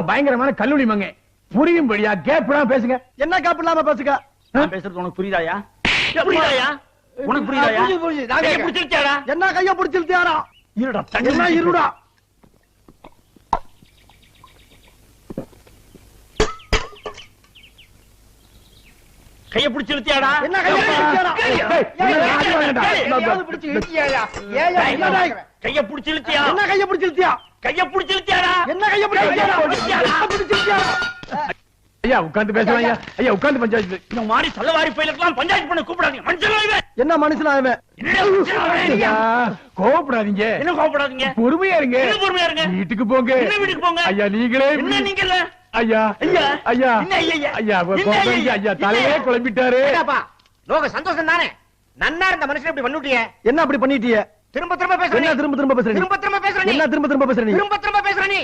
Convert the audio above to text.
பயங்கரமான கல்லூரி மங்க புரியும்படியா கேப்லாம் பேசுங்க. என்ன கேப் இல்லாம பேசுங்க? நான் பேசுறது உனக்கு புரியுதாயா? புரியுதாயா? உனக்கு புரியுதாயா? கையை பிடிச்சிருச்சாடா? என்ன கைய பிடிச்சிருத்தியாரா? இருடா, என்ன இருடா? கையை பிடிச்சிருத்தியாடா? என்ன கைய பிடிச்சிருத்தியாரா? கையை பிடிச்சிருத்தியா? என்ன கைய பிடிச்சிருத்தியா? கையை பிடிச்சிருத்தியாடா? என்ன கைய பிடிச்சிருத்தியா? ஐயா உட்கார்ந்து பேசலாம். ஐயா உட்கார்ந்து பஞ்சாயத்து. இந்த மாதிரி சொல்லவாரி பயிலுக்கெல்லாம் பஞ்சாயத்து பண்ண கூப்பிடாதீங்க. மனுஷன் என்ன மனுஷனா இவன்? கோவப்படாதீங்க. என்ன கோவப்படாதீங்க? பொறுமையா இருங்க. பொறுமையா இருங்க. வீட்டுக்கு போங்க. என்ன வீட்டுக்கு போங்க? ஐயா நீங்களே என்ன நீங்களே? ஐயா ஐயா ஐயா என்ன ஐயா? ஐயா ஐயா தலையே குழம்பிட்டாரு. லோக சந்தோஷம் தானே? நன்னா இருந்த மனுஷன் இப்படி பண்ணிட்டியே. என்ன அப்படி பண்ணிட்டியே? திரும்ப திரும்ப பேசுற. என்ன திரும்ப திரும்ப பேசுற? திரும்ப திரும்ப பேசுற. என்ன திரும்ப திரும்ப பேசுற? திரும்ப திரும்ப பேசுற நீ.